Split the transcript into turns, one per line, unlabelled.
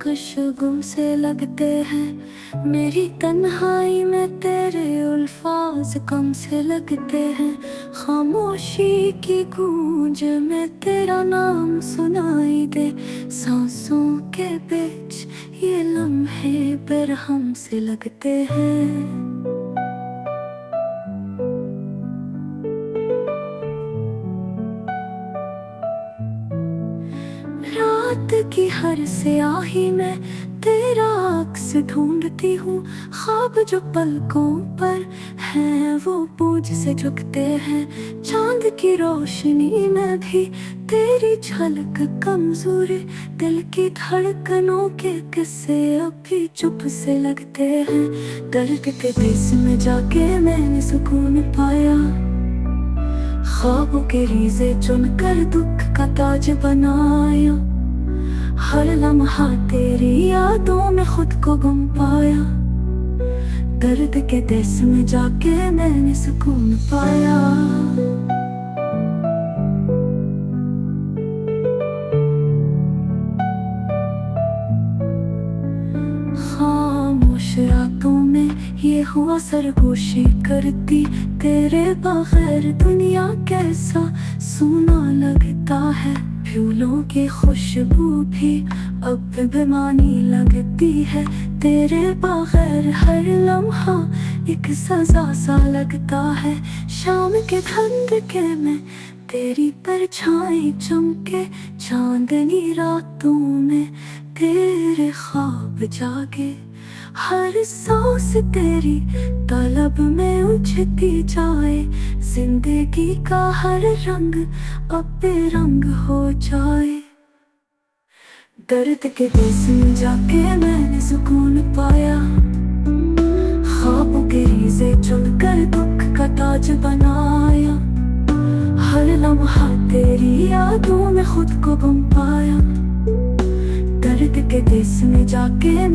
खुशगुम से लगते हैं, मेरी तन्हाई में तेरे अल्फाज कम से लगते हैं। खामोशी की गूंज में तेरा नाम सुनाई दे, सांसों के बीच ये लम्हे बेरहम से लगते हैं। रात की हर स्याही में तेरा अक्स ढूंढती हूँ, ख्वाब जो पलकों पर हैं वो पूज से झुकते हैं। चांद की रोशनी में भी तेरी झलक कमजोरी, दिल की धड़कनों के किस्से अभी चुप से लगते हैं। दर्द के देश में जाके मैंने सुकून पाया, ख्वाबों के रीज़े चुनकर दुख का ताज बनाया। हर लम्हा तेरी यादों में खुद को गुम पाया, दर्द के देश में जाके मैंने सुकून पाया। खामोश रातों में ये हुआ सरगोशी करती, तेरे बगैर दुनिया कैसा सूना लगता है। फूलों की खुशबू भी अब बेमानी लगती है, तेरे बगैर हर लम्हा एक सजा सा लगता है। शाम के धंधके में तेरी परछाई चमके, चांदनी रातों में तेरे ख्वाब जागे। हर सांस तेरी तलब में उछती जाए, जिंदगी का हर रंग अब बेरंग हो जाए। दर्द के देश में जाके मैंने सुकून पाया, ख्वाबों के रीज़े चुनकर दुख का ताज बनाया। हर लम्हा तेरी यादों में खुद को गुम पाया, दर्द के देश में जाके